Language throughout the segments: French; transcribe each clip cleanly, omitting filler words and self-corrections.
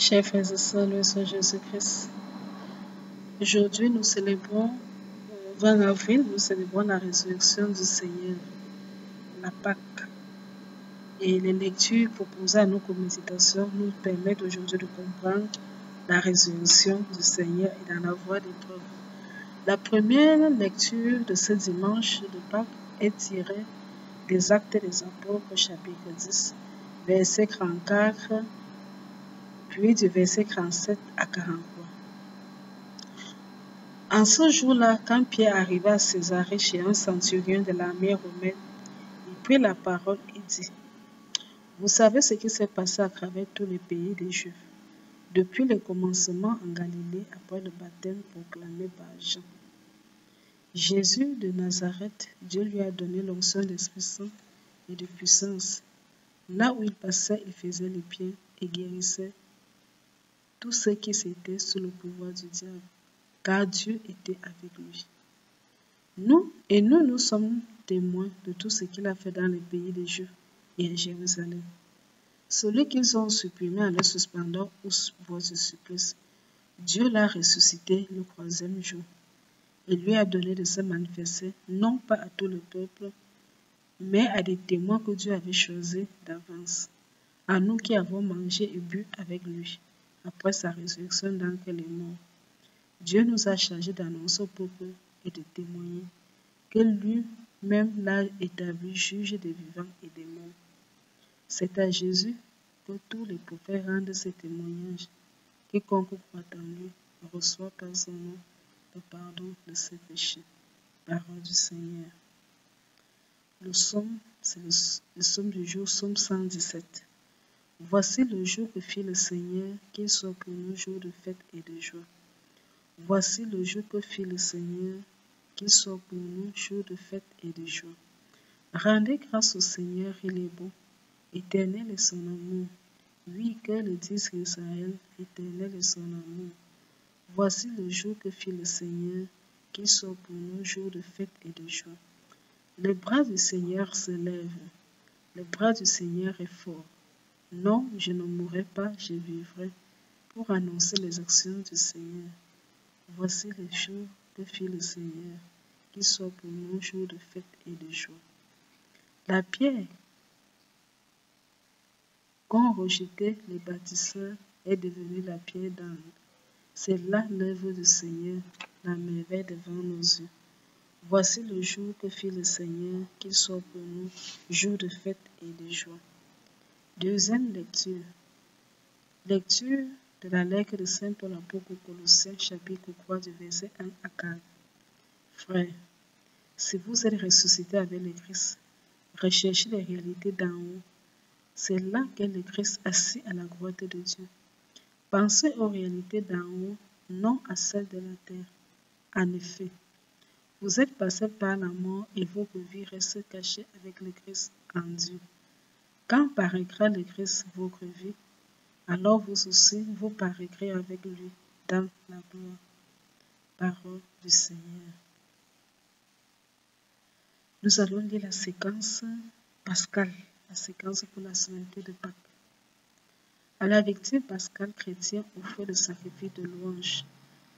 Chers frères et sœurs, le Seigneur Jésus-Christ, aujourd'hui nous célébrons, 20 avril, nous célébrons la résurrection du Seigneur, la Pâque. Et les lectures proposées à nous comme méditation nous permettent aujourd'hui de comprendre la résurrection du Seigneur et d'en avoir des preuves. La première lecture de ce dimanche de Pâques est tirée des Actes des Apôtres, chapitre 10, verset 34, puis du verset 37 à 43. En ce jour-là, quand Pierre arriva à Césarée chez un centurion de l'armée romaine, il prit la parole et dit: Vous savez ce qui s'est passé à travers tous les pays des Juifs, depuis le commencement en Galilée après le baptême proclamé par Jean. Jésus de Nazareth, Dieu lui a donné l'onction d'Esprit Saint et de puissance. Là où il passait, il faisait le bien et guérissait tous ceux qui étaient sous le pouvoir du diable, car Dieu était avec lui. Nous sommes témoins de tout ce qu'il a fait dans les pays des Juifs et à Jérusalem. Celui qu'ils ont supprimé en le suspendant au voie du supplice, Dieu l'a ressuscité le 3e jour et lui a donné de se manifester, non pas à tout le peuple, mais à des témoins que Dieu avait choisis d'avance, à nous qui avons mangé et bu avec lui, après sa résurrection d'entre les morts. Dieu nous a chargés d'annoncer au peuple et de témoigner que lui-même l'a établi juge des vivants et des morts. C'est à Jésus que tous les prophètes rendent ce témoignage. Quiconque croit en lui reçoit par son nom le pardon de ses péchés. Parole du Seigneur. Le psaume, c'est le psaume du jour, psaume 117. Voici le jour que fit le Seigneur, qu'il soit pour nous jour de fête et de joie. Voici le jour que fit le Seigneur, qu'il soit pour nous jour de fête et de joie. Rendez grâce au Seigneur, il est bon. Éternel est son amour. Oui, que le dise Israël, éternel est son amour. Voici le jour que fit le Seigneur, qu'il soit pour nous jour de fête et de joie. Le bras du Seigneur se lève. Le bras du Seigneur est fort. Non, je ne mourrai pas, je vivrai pour annoncer les actions du Seigneur. Voici le jour que fit le Seigneur, qu'il soit pour nous jour de fête et de joie. La pierre qu'ont rejeté les bâtisseurs est devenue la pierre d'angle. C'est là l'œuvre du Seigneur, la merveille devant nos yeux. Voici le jour que fit le Seigneur, qu'il soit pour nous jour de fête et de joie. Deuxième lecture. Lecture de la lettre de Saint Paul apôtre aux Colossiens, chapitre 3, du verset 1 à 4. Frères, si vous êtes ressuscités avec le Christ, recherchez les réalités d'en haut. C'est là qu'est le Christ assis à la droite de Dieu. Pensez aux réalités d'en haut, non à celles de la terre. En effet, vous êtes passés par la mort et vos vies restent cachées avec le Christ en Dieu. Quand paraîtra le Christ, votre vie, alors vous aussi, vous paraîtrez avec lui dans la gloire. Parole du Seigneur. Nous allons lire la séquence pascale, la séquence pour la sainteté de Pâques. À la victime pascale chrétien offre le sacrifice de louange.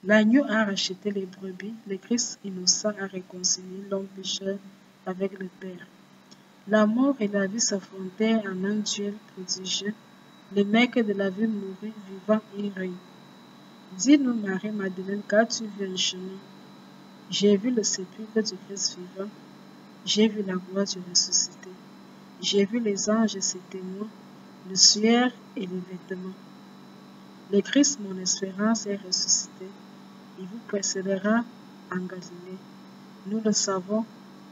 L'agneau a racheté les brebis, le Christ innocent a réconcilié l'homme pécheur avec le Père. La mort et la vie s'affrontèrent en un duel prodigieux. Le maître de la vie mourut, vivant et règne. Dis-nous, Marie-Madeleine, qu'as-tu vu un chemin? J'ai vu le sépulcre du Christ vivant. J'ai vu la gloire du ressuscité. J'ai vu les anges et ses témoins, le suaire et les vêtements. Le Christ, mon espérance, est ressuscité. Il vous précédera en Galilée. Nous le savons,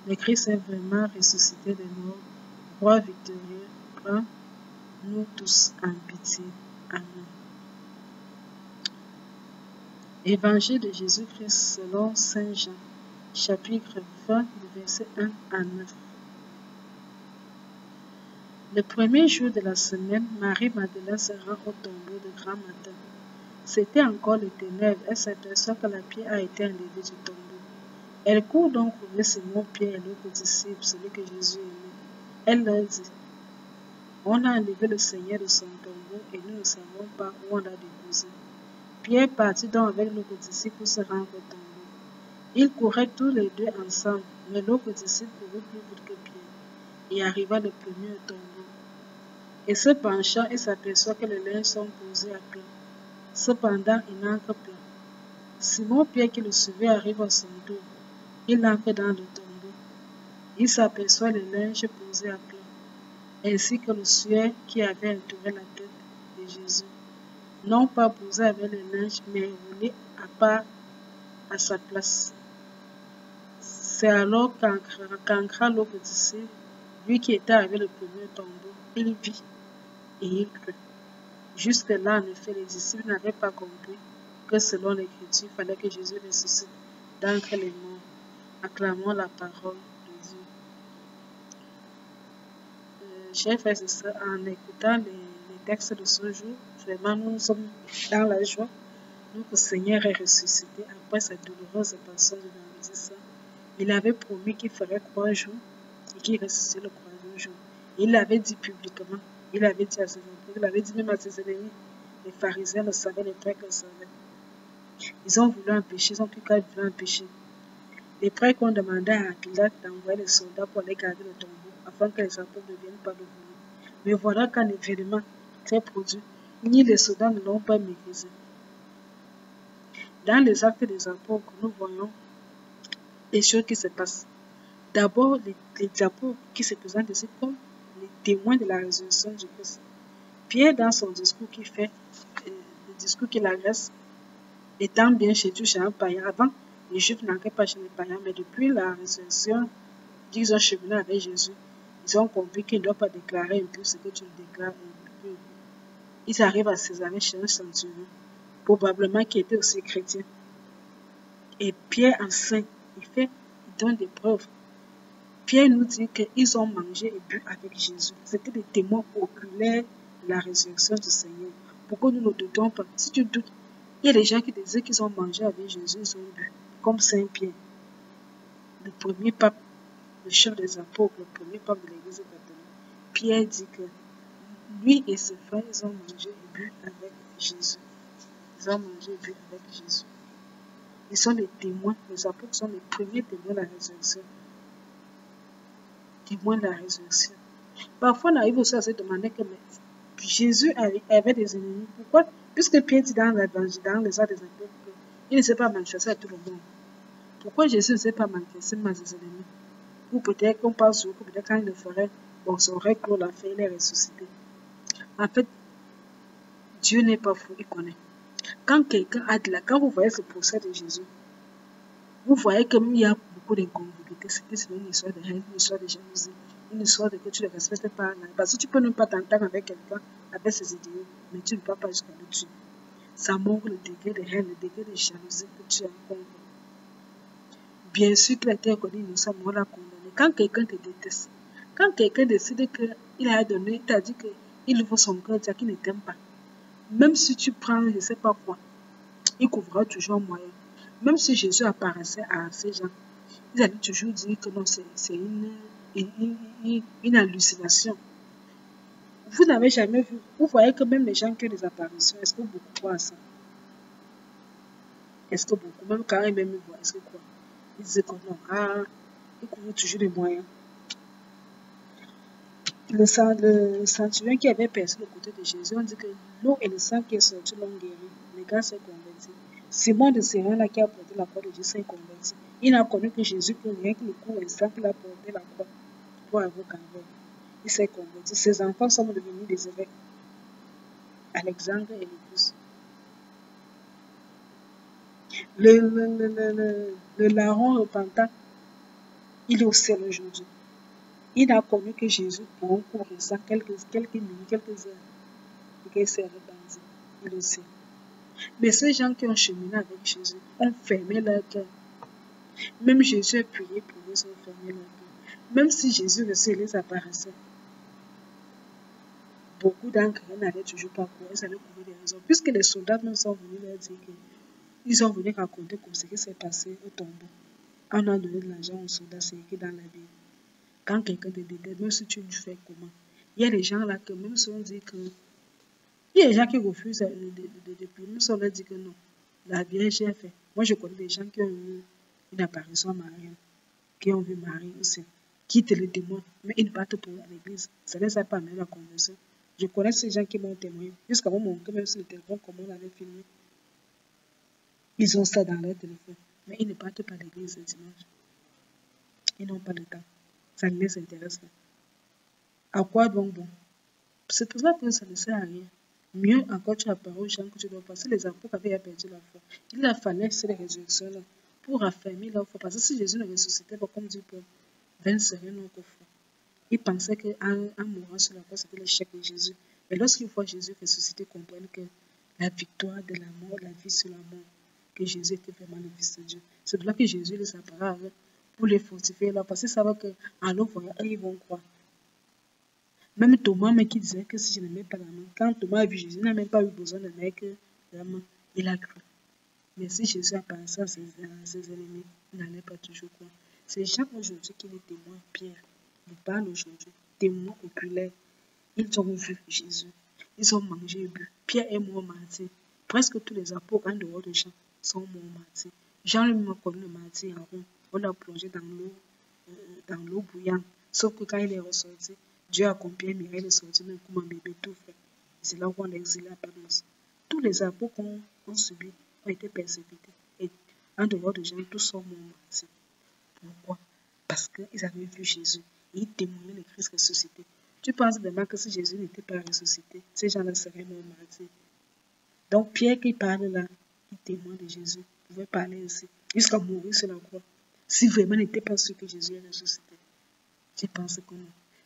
le Christ est vraiment ressuscité des morts. Roi victorieux, prends-nous tous en pitié. Amen. Évangile de Jésus-Christ selon Saint Jean, chapitre 20, du verset 1 à 9. Le premier jour de la semaine, Marie-Madeleine se rend au tombeau de grand matin. C'était encore les ténèbres. Elle s'aperçoit que la pierre a été enlevée du tombeau. Elle court donc trouver Simon-Pierre et l'autre disciple, celui que Jésus aimait. Elle leur dit: On a enlevé le Seigneur de son tombeau et nous ne savons pas où on l'a déposé. Pierre partit donc avec l'autre disciple pour se rendre au tombeau. Ils couraient tous les deux ensemble, mais l'autre disciple courut plus vite que Pierre et arriva le premier au tombeau. Et se penchant, il s'aperçoit que les linges sont posés à plat. Cependant, il n'entre pas. Simon Pierre qui le suivait arrive à son tour. Il entre dans le tombeau. Il s'aperçoit les linges posés à plat, ainsi que le suaire qui avait entouré la tête de Jésus. Non pas posé avec les linges, mais roulé à part à sa place. C'est alors qu'entra l'autre disciple, lui qui était arrivé le premier au tombeau. Il vit et il crut. Jusque-là, en effet, les disciples n'avaient pas compris que selon l'Écriture, il fallait que Jésus ressuscite d'entre les morts. Acclamons la parole de Dieu. Chers frères et sœurs, en écoutant les textes de ce jour, vraiment nous sommes dans la joie. Notre Seigneur est ressuscité après sa douloureuse passion du vendredi saint. Il avait promis qu'il ferait 3 jours et qu'il ressusciterait le 3e jour. Il l'avait dit publiquement. Il avait dit à ses enfants, il avait dit même à ses ennemis. Les pharisiens le savaient, les prêtres le savaient. Ils ont voulu empêcher, ils ont tout cas voulu empêcher. Les prêtres ont demandé à Pilate d'envoyer les soldats pour aller garder le tombeau, afin que les apôtres ne viennent pas le voler. Mais voilà qu'un événement s'est produit. Ni les soldats ne l'ont pas méprisé. Dans les actes des apôtres, nous voyons les choses qui se passent. D'abord, les apôtres qui se présentent ici comme les témoins de la résurrection du Christ. Pierre, dans son discours qu'il fait, le discours qu'il adresse, étant bien chez Dieu, chez un païen. Avant, les Juifs n'entraient pas chez les païens, mais depuis la résurrection, ils ont cheminé avec Jésus. Ils ont compris qu'ils ne doivent pas déclarer impur ce que tu déclares impur. Ils arrivent à Césarée chez un centurion, probablement qui était aussi chrétien. Et Pierre enseigne, il donne des preuves. Pierre nous dit qu'ils ont mangé et bu avec Jésus. C'était des témoins oculaires de la résurrection du Seigneur. Pourquoi nous ne doutons pas? Si tu doutes, il y a des gens qui disaient qu'ils ont mangé avec Jésus, ils ont bu. Comme Saint Pierre, le premier pape, le chef des apôtres, le premier pape de l'Église catholique. Pierre dit que lui et ses frères, ils ont mangé et bu avec Jésus. Ils ont mangé et bu avec Jésus. Ils sont les témoins, les apôtres sont les premiers témoins de la résurrection. Témoins de la résurrection. Parfois, on arrive aussi à se demander que Jésus avait des ennemis. Pourquoi? Puisque Pierre dit dans l'évangile, dans les actes des apôtres, qu'il ne s'est pas manifesté à tout le monde. Pourquoi Jésus ne s'est pas manifesté à ses ennemis? Ou peut-être qu'on pense sur peut-être quand il le ferait, bon, ça aurait clos la fait, il est ressuscité. En fait, Dieu n'est pas fou, il connaît. Quand quelqu'un a de la, quand vous voyez ce procès de Jésus, vous voyez qu'il y a beaucoup d'incongruités. C'est une histoire de haine, une histoire de jalousie, une histoire de que tu ne respectes pas. Parce que tu peux ne pas t'entendre avec quelqu'un, avec ses idéaux, mais tu ne peux pas jusqu'à le tuer. Ça montre le degré de haine, le degré de jalousie que tu as contre. Bien sûr qu'il a été reconnu innocent, mais on l'a condamné. Quand quelqu'un te déteste, quand quelqu'un décide qu'il a donné, il t'a dit qu'il ouvre son cœur, dire qu'il ne t'aime pas. Même si tu prends, je ne sais pas quoi, il couvrira toujours un moyen. Même si Jésus apparaissait à ces gens, ils allaient toujours dire que non, c'est une hallucination. Vous n'avez jamais vu. Vous voyez que même les gens qui ont des apparitions, est-ce que beaucoup croient à ça? Est-ce que beaucoup, même quand ils même voient, est-ce que quoi? Ils disent que non, ils couvrent toujours les moyens. Le centurion qui avait percé le côté de Jésus, on dit que l'eau et le sang qui est sorti l'ont guéri. Les gars s'est converti. Simon de Cyrène là qui a porté la croix de Jésus s'est converti. Il n'a connu que Jésus que rien que le coup instant qu'il a porté la croix pour avoir Calvaire. Il s'est converti. Ses enfants sont devenus des évêques. Alexandre et Lucas. Le larron repentant, il est au ciel aujourd'hui. Il n'a connu que Jésus pour un court instant, quelques minutes, quelques heures. Et qu'il s'est répandu. Il le sait. Mais ces gens qui ont cheminé avec Jésus ont fermé leur cœur. Même Jésus a prié pour eux, ils ont fermé leur cœur. Même si Jésus le sait, les apparaissait. Beaucoup d'entre eux n'allaient toujours pas courir, ils allaient trouver des raisons. Puisque les soldats même sont venus leur dire qu'ils sont venus raconter comme ce qui s'est passé au tombeau. On a donné de l'argent aux soldats, c'est écrit dans la Bible. Quand quelqu'un te déteste, même si tu lui fais comment. Il y a des gens là que même si on dit que Il y a des gens qui refusent de prier, on leur dit que non. La Vierge a fait. Moi, je connais des gens qui ont eu une apparition mariale, qui ont vu Marie aussi, qui te le témoignent, mais ils ne partent pas à l'église. Ça ne les a pas amené à la conversion. Je connais ces gens qui m'ont témoigné. Jusqu'à moi, mon même sur le téléphone, comment on avait filmé. Ils ont ça dans leur téléphone. Mais ils ne partent pas à l'église le dimanche. Ils n'ont pas le temps. Ça ne les intéresse pas. À quoi donc bon? C'est pour ça que ça ne sert à rien. Mieux encore, tu as parlé aux gens que tu dois passer. Les apôtres avaient perdu la foi. Il leur fallait ces résurrections-là pour affermir leur foi. Parce que si Jésus ne ressuscitait pas, comme dit Paul, vaine serait notre foi. Ils pensaient qu'en mourant sur la croix, c'était l'échec de Jésus. Mais lorsqu'ils voient Jésus ressusciter, ils comprennent que la victoire de la mort, la vie sur la mort, que Jésus était vraiment le Fils de Dieu. C'est de là que Jésus les apparaît pour les fortifier là, parce qu'ils savaient qu'en le voyant, ils vont croire. Même Thomas, mais qui disait que si je ne mets pas la main, quand Thomas a vu Jésus, il n'a même pas eu besoin de mettre la main. Il a cru. Mais si Jésus apparaissait à ses ennemis, il n'allait pas toujours croire. C'est les gens aujourd'hui qui les témoignent, Pierre. Ils parlent aujourd'hui, témoins oculaires. Ils ont vu Jésus. Ils ont mangé et bu. Pierre est mort martyr. Presque tous les apôtres en dehors de Jean sont morts martyrs. Jean lui-même a connu le martyr en Rome. On l'a plongé dans l'eau bouillante. Sauf que quand il est ressorti, Dieu a accompli un miracle, il est sorti même comme un bébé tout fait. C'est là où on l'a exilé à Patmos. Tous les apôtres ont subi, ont été persécutés. Et en dehors de Jean, tous sont morts martyrs. Pourquoi? Parce qu'ils avaient vu Jésus. Et ils témoignaient le Christ ressuscité. Tu penses vraiment que si Jésus n'était pas ressuscité, ces gens-là seraient morts martyrs. Donc Pierre qui parle là, il témoigne de Jésus, pouvait parler ainsi, jusqu'à mourir sur la croix. Si vraiment n'était pas sûr que Jésus est ressuscité, je pense que non.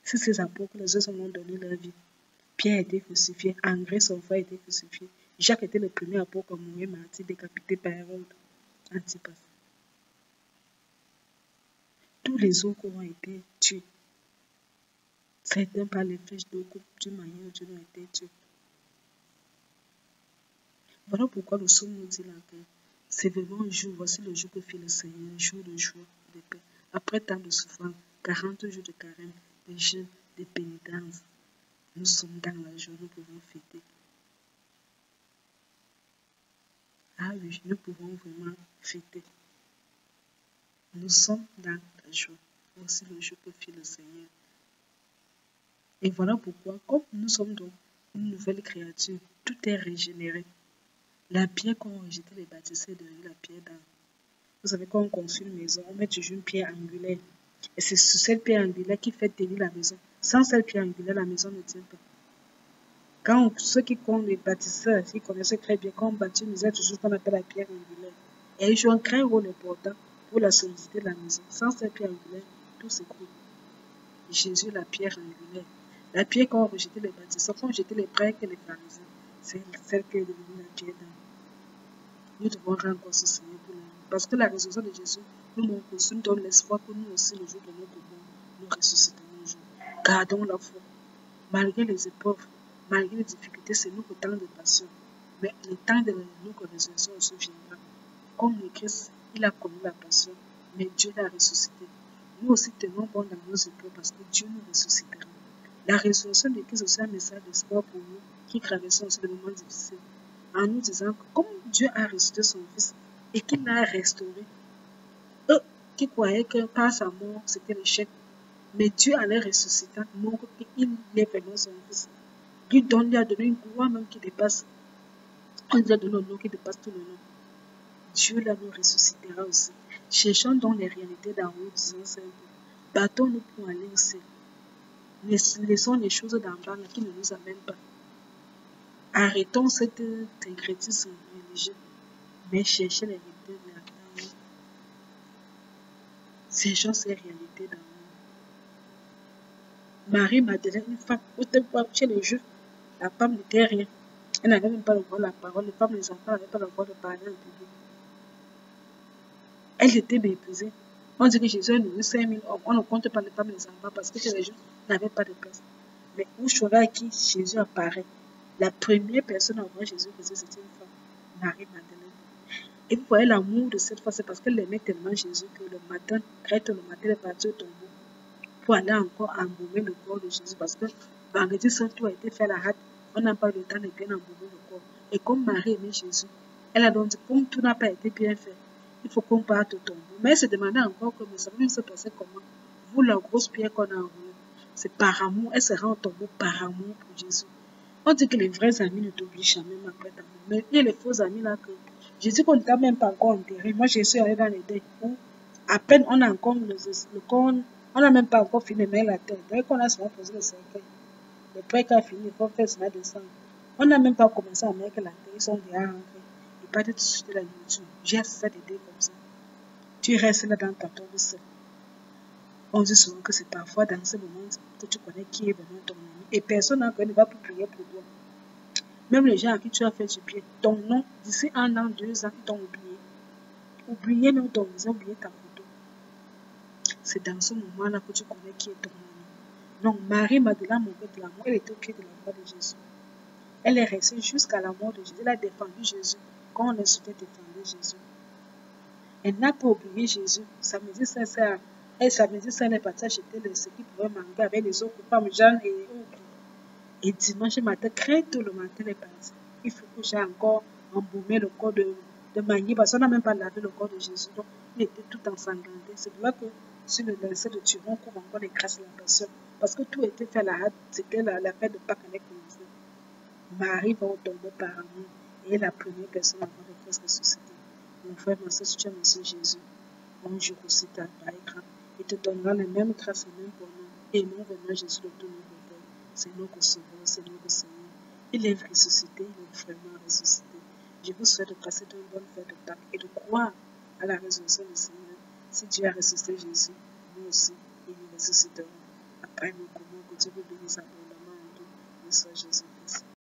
Si ces apôtres, les autres ont donné leur vie, Pierre a été crucifié, André, son frère, a été crucifié, Jacques était le premier apôtre à mourir martyr, décapité par Hérode Antipas. Tous les autres ont été tués. Certains par les flèches de coupe, d'une manière ou d'une autre, ont été tués. Voilà pourquoi le psaume nous dit là que c'est vraiment un jour, voici le jour que fait le Seigneur, jour de joie, de paix. Après tant de souffrance, 40 jours de carême, de jeûne, de pénitence, nous sommes dans la joie, nous pouvons fêter. Ah oui, nous pouvons vraiment fêter. Nous sommes dans la joie. Voici le jour que fait le Seigneur. Et voilà pourquoi, comme nous sommes donc une nouvelle créature, tout est régénéré. La pierre qu'ont rejeté les bâtisseurs est devenue la pierre d'âme. Vous savez, quand on construit une maison, on met toujours une pierre angulaire. Et c'est cette pierre angulaire qui fait tenir la maison. Sans cette pierre angulaire, la maison ne tient pas. Quand ceux qui comptent les bâtisseurs, ils connaissaient très bien, quand on bâtit une maison, c'est toujours ce qu'on appelle la pierre angulaire. Et elle joue un grand rôle important pour la solidité de la maison. Sans cette pierre angulaire, tout s'écroule. Jésus, la pierre angulaire. La pierre qu'ont rejeté les bâtisseurs, qu'ont rejeté les prêtres et les pharisiens, c'est celle qui est devenue la pierre d'âme. Nous devons rendre grâce au Seigneur pour nous. Parce que la résurrection de Jésus nous donne l'espoir que nous aussi, le jour de notre mort, nous ressusciterons un jour. Gardons la foi. Malgré les épreuves, malgré les difficultés, c'est nous le temps de passion. Mais le temps de notre résurrection aussi viendra. Comme le Christ, il a connu la passion, mais Dieu l'a ressuscité. Nous aussi tenons bon dans nos épreuves parce que Dieu nous ressuscitera. La résurrection de Christ est aussi un message d'espoir pour nous qui traversons aussi des moments difficiles. En nous disant que comme Dieu a ressuscité son Fils et qu'il l'a restauré, eux qui croyaient que par sa mort c'était l'échec, mais Dieu allait ressusciter, montre qu'il est vraiment son Fils. Lui lui a donné une gloire même qui dépasse, on lui a donné un nom qui dépasse tout le nom. Dieu là nous ressuscitera aussi. Cherchons donc les réalités d'en haut, disons simple. Battons-nous pour aller au ciel. Laissons les choses d'en bas qui ne nous amènent pas. Arrêtons cet syncrétisme religieux, mais cherchez les réalités d'en haut. Cherchons ces réalités d'en haut. Marie-Madeleine, une femme, chez les Juifs, la femme n'était rien. Elle n'avait même pas le droit de la parole. Les femmes, les enfants n'avaient pas le droit de parler en public. Elle était méprisée. On dit que Jésus a nourri 5000 hommes. On ne compte pas les femmes et les enfants parce que les Juifs n'avaient pas de place. Mais où à qui Jésus apparaît, la première personne à voir Jésus, c'était une femme, Marie-Madeleine. Et vous voyez l'amour de cette femme, c'est parce qu'elle aimait tellement Jésus que le matin, très tôt le matin, elle est partie au tombeau pour aller encore embaumer le corps de Jésus parce que vendredi saint, tout a été fait à la hâte. on n'a pas eu le temps de bien embaumer le corps. Et comme Marie aimait Jésus, elle a donc dit, comme tout n'a pas été bien fait, il faut qu'on parte au tombeau. Mais elle se demandait encore que ça va se passer comment. Vous, la grosse pierre qu'on a enroulée, c'est par amour, elle se rend au tombeau par amour pour Jésus. On dit que les vrais amis ne t'oublient jamais même après ta mort. Mais il y a les faux amis là que Jésus qu'on ne t'a même pas encore enterré. Moi, je suis allée dans les deuils où à peine on a encore le corps, on n'a même pas encore fini de mettre la tête. Dès qu'on a seulement posé le cercueil, le prêtre a fini, il faut faire cela descendre. On n'a même pas commencé à mettre la tête, ils sont déjà rentrés. Ils partent tout de suite de la nourriture. J'ai fait des dés comme ça. Tu restes là dans ta tombe seul. On dit souvent que c'est parfois dans ce moment que tu connais qui est vraiment ton ami. Et personne ne va plus prier pour toi. Même les gens à qui tu as fait du bien, ton nom, d'ici 1 an, 2 ans, ils t'ont oublié. Oublié même ton nom, ils ont oublié ta photo. C'est dans ce moment-là que tu connais qui est ton ami. Donc, Marie-Madeleine mourut de l'amour, elle était au pied de la croix de Jésus. Elle est restée jusqu'à la mort de Jésus. Elle a défendu Jésus quand on insultait défendre Jésus. Elle n'a pas oublié Jésus. Samedi Saint, elle est partie acheter ce qu'il pouvait manger avec les autres femmes, Jeanne et autres. Et dimanche matin, très tôt le matin, elle est partie. Il faut que j'ai encore embaumé le corps de Magny parce qu'on n'a même pas lavé le corps de Jésus. Donc, il était tout ensanglanté. C'est pour ça que sur le lancer de Turon, on couvre encore les grâces de la passion. Parce que tout était fait à la hâte. C'était la fête de Pâques avec commencé. Marie va au tombeau par amour et est la première personne avant de Christ ressuscité. Mon frère, ma soeur, si tu as reçu Jésus, un jour aussi t'apparaîtra écran. Il te donnera les mêmes grâces et les mêmes bonheurs. Aimons vraiment Jésus de tout notre cœur. C'est notre Sauveur, c'est notre Seigneur. Il est ressuscité, il est vraiment ressuscité. Je vous souhaite de passer une bonne fête de Pâques et de croire à la résurrection du Seigneur. Si Dieu a ressuscité Jésus, nous aussi, il nous ressuscitera. Après nous, comment que Dieu vous bénisse abondamment en tout, le Seigneur Jésus-Christ.